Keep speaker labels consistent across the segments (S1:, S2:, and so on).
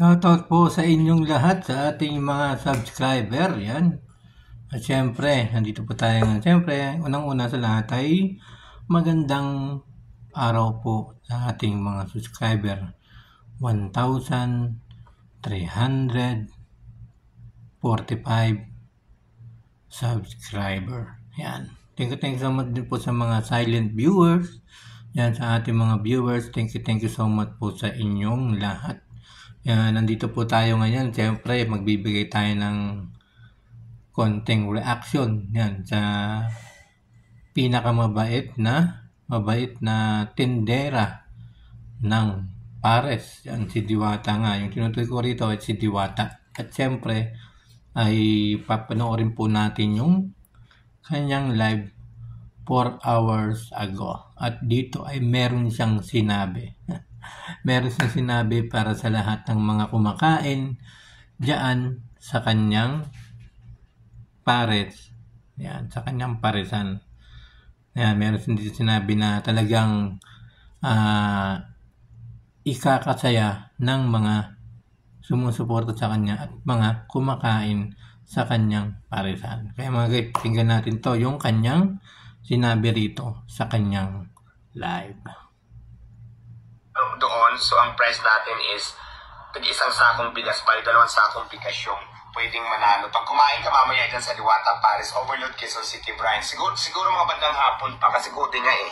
S1: Shoutout po sa inyong lahat, sa ating mga subscriber, yan. At syempre, nandito po tayo ngayon. Syempre, unang-una sa lahat ay magandang araw po sa ating mga subscriber. 1,345 subscriber. Yan. Thank you so much din po sa mga silent viewers. Yan, sa ating mga viewers. Thank you so much po sa inyong lahat. Yan, nandito po tayo ngayon. Siyempre, magbibigay tayo ng konting reaction. Yan, sa pinakamabait na tindera ng pares. Yan, si Diwata nga. Yung tinutukoy ko rito ay si Diwata. At siyempre, ay papanoorin po natin yung kanyang live 4 hours ago. At dito ay meron siyang sinabi. Meron siyang sinabi para sa lahat ng mga kumakain diyan sa kanyang pares. Yan, sa kanyang paresan. Yan, meron siyang sinabi na talagang ikakasaya ng mga sumusuporta sa kanya at mga kumakain sa kanyang paresan. Kaya mga guys, tingnan natin to, yung kanyang sinabi rito sa kanyang live.
S2: Doon, so ang price natin is tig-isang sakong bigas, bali 2 sakong bigas yung pwedeng manalo. Pag kumain ka mamaya dyan sa Diwata, Paris, Overload, Quezon City, Brian, siguro mga bandang hapon pa kasi good nga eh.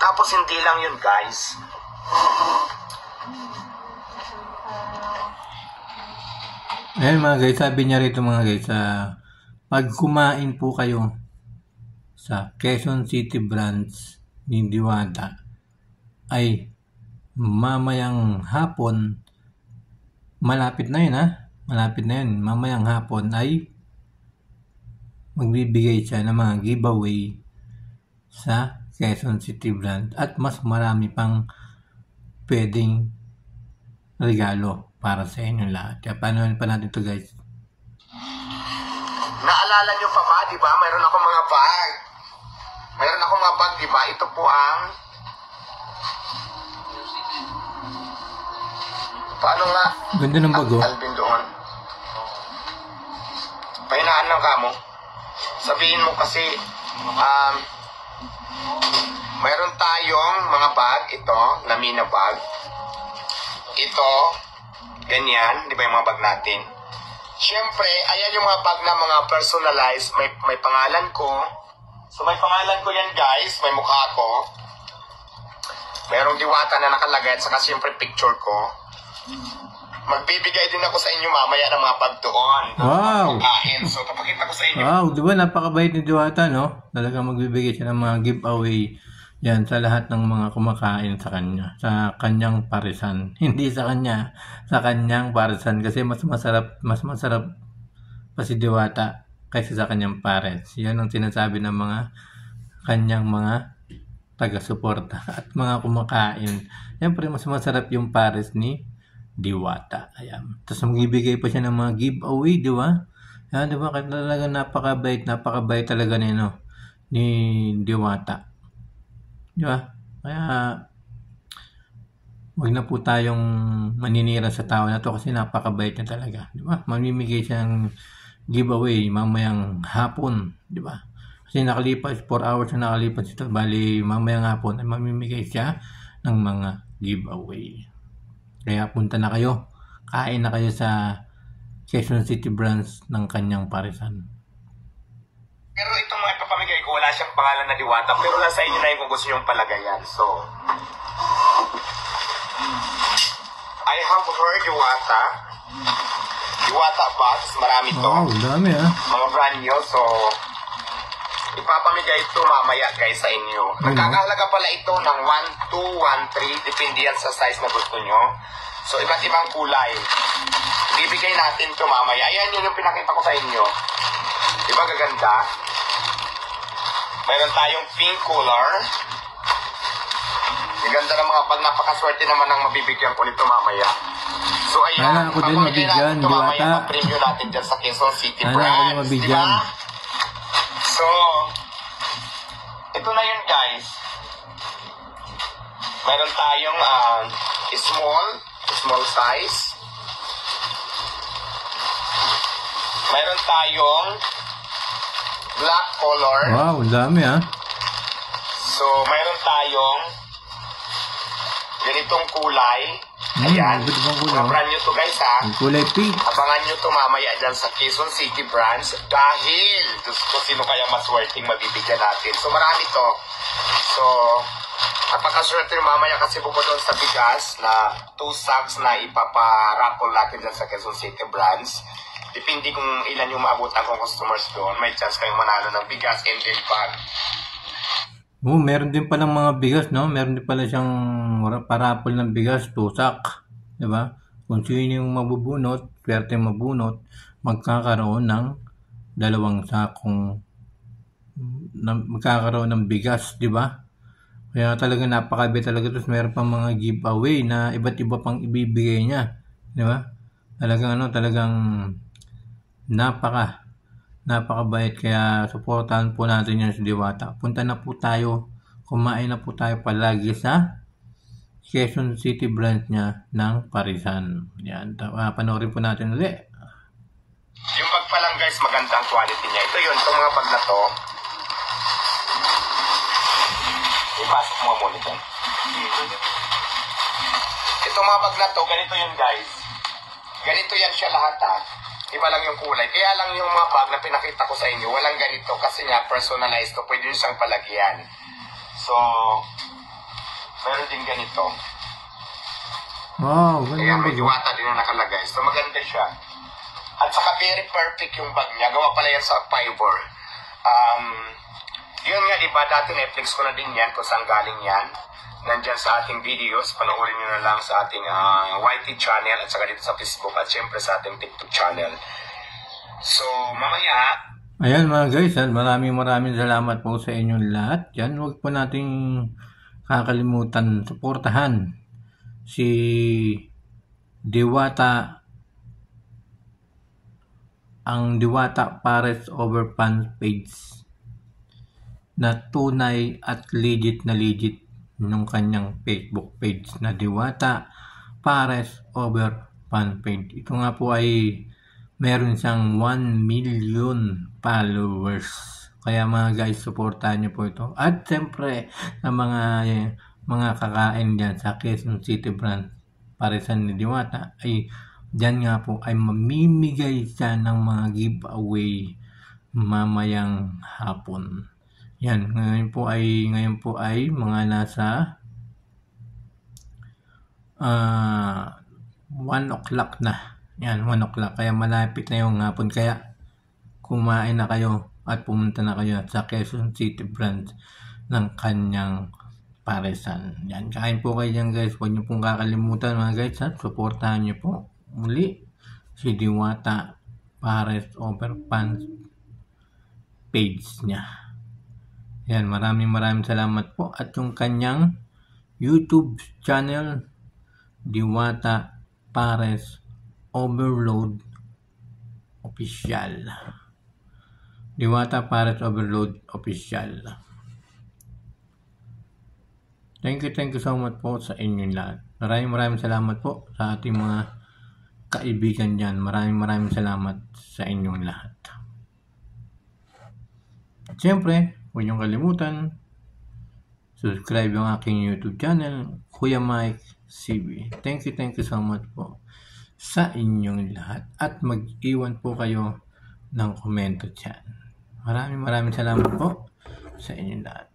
S2: Tapos hindi lang yun guys.
S1: Ayan mga guys, sabi niya rito mga guys, pag kumain po kayo sa Quezon City branch ni Diwata ay mamayang hapon, malapit na yun mamayang hapon ay magbibigay siya ng mga giveaway sa Quezon City branch at mas marami pang pwedeng regalo para sa inyo lahat. Kaya panuhin pa natin ito guys.
S2: Naalala nyo pa ba, di ba? Mayroon akong mga bag. Di ba? Ito po ang paano nga?
S1: Ganda ng bago.
S2: Alvin doon. Pahinaan lang ka mo. Sabihin mo kasi mayroon tayong mga bag. Ito, Lamina bag. Ito, ganyan. Di ba yung mga bag natin? Siyempre, ayan yung mga bag na mga personalized. May pangalan ko. So may pangalan ko yan guys. May mukha ko. Mayroong Diwata na nakalagay at saka siyempre picture ko. Magbibigay din ako sa inyo mamaya ng mga bag doon.
S1: Wow!
S2: So papakita ko sa inyo.
S1: Wow, di ba napakabait ni Diwata, no? Talagang magbibigay siya ng mga giveaway yan sa lahat ng mga kumakain sa kanya, sa kanyang paresan. Hindi sa kanya, sa kanyang paresan kasi mas masarap pa si Diwata kaysa sa kanyang pares. Yan ang sinasabi ng mga kanyang mga taga-suporta at mga kumakain. Siyempre mas masarap yung pares ni Diwata. Ayan. Tapos magbibigay pa siya ng mga giveaway, di ba? Yan, di ba? Talaga napakabait talaga ni Diwata. Di ba? Kaya wag na po tayong maninira sa tao na to kasi napakabait niya talaga. Di ba? Mamimigay siyang giveaway mamayang hapon. Di ba? Kasi nakalipas, 4 hours na nakalipas ito. Bali, mamayang hapon ay mamimigay siya ng mga giveaway. Kaya punta na kayo. Kain na kayo sa Quezon City branch ng kanyang paresan.
S2: Pero itong mga ipapamigay ko, wala siyang pangalan na Diwata. Pero nasa inyo na yung kung gusto niyong palagayan. So, I have heard Diwata box. Marami to.
S1: Wow, dami
S2: Mga brand new. So, ipapamigay ito mamaya guys sa inyo. Nagkakahalaga pala ito ng 1, 2, 1, 3. Depende yan sa size na gusto nyo. So, iba't ibang kulay. Bibigay natin ito mamaya. Ayan yun yung pinakita ko sa inyo. Diba gaganda? Mayroon tayong pink color. Gaganda ng mga pag napakaswerte naman ang mabibigyan ko nito mamaya. So ayan,
S1: ako din mabigyan,
S2: ito mamaya,
S1: Diwata.
S2: pa-preview natin dyan sa Quezon City
S1: Ako
S2: branch.
S1: din mabigyan.
S2: Diba? So, ito na yun guys. Meron tayong small size. Mayroon tayong black color.
S1: Wow, ang dami ah.
S2: So, mayroon tayong ganitong kulay. Ayan.
S1: Ito bang kulay?
S2: Mga brand nyo to guys ha.
S1: Ang kulay pink.
S2: Abangan nyo to mamaya dyan sa Quezon City branch dahil Diyos ko, sino kaya maswerteng mabibigyan natin. So marami to. So napakaswerte mamaya kasi bukod doon sa bigas na 2 sacks na ipaparaffle natin dyan sa Quezon City branch. Depende kung ilan yung maabutan kong customers doon. May chance kayong manalo ng bigas and then bag.
S1: Meron din palang mga bigas, no? Meron din pala siyang parapol ng bigas, 2 sack. Diba? Kung sino yung mabubunot, swerte mabunot, magkakaroon ng 2 sakong magkakaroon ng bigas, diba? Kaya talaga napakabi talaga. Tapos meron pang mga giveaway na iba't iba pang ibibigay niya. Diba? Talagang napakabait, kaya suportahan po natin yan si Diwata. Punta na po tayo, kumain na po tayo palagi sa Quezon City branch niya ng Parisan. Yan, panoorin po natin ulit.
S2: Yung bag pa lang guys, magandang quality niya. Ito yun, itong mga bag na to. Ipasok mo muna dyan. Itong mga bag na to, ganito yun guys. Ganito yan siya lahat ha. Iba lang yung kulay. Kaya lang yung mga bag na pinakita ko sa inyo, walang ganito kasi nga personalized to. Pwede nyo siyang palagyan. So, meron din ganito.
S1: Wow,
S2: kaya may Diwata din na nakalagay. So, maganda siya. At saka very perfect yung bag niya. Gawa pala yan sa fiber. Yun nga, diba, dati Netflix ko na din yan kung saan galing yan. Nandyan sa ating videos, panoorin nyo na lang sa ating YT channel at saka dito sa Facebook at syempre sa ating TikTok channel. So, mamaya...
S1: Ayan mga guys, maraming salamat po sa inyong lahat. Yan, huwag po nating kakalimutan suportahan si Diwata, ang Diwata Pares Overpants page na tunay at legit yung kanyang Facebook page na Diwata Pares Overpants page. Ito nga po ay meron siyang 1 million followers. Kaya mga guys, supportahan niyo po ito. At siyempre, sa mga kakain dyan sa Quezon City branch Parisan ni Diwata, ay dyan nga po ay mamimigay siya ng mga giveaway mamayang hapon. Yan, ngayon po ay mga nasa 1 o'clock na. Yan, 1 o'clock. Kaya malapit na yung hapon. Kaya kumain na kayo at pumunta na kayo sa Quezon City branch ng kanyang Parisan. Yan, kain po kayo dyan guys. Huwag niyo pong kakalimutan mga guys. At suportahan niyo po muli si Diwata Pares Overpants page niya. Yan, maraming salamat po. At yung kanyang YouTube channel, Diwata Pares Overload Official. Diwata Pares Overload Official. Thank you so much po sa inyong lahat. Maraming salamat po sa ating mga kaibigan dyan. Maraming salamat sa inyong lahat. At siyempre, huwag niyong kalimutan, subscribe yung aking YouTube channel, Kuya Mike CB. Thank you so much po sa inyong lahat. At mag-iwan po kayo ng komento dyan. Maraming salamat po sa inyong lahat.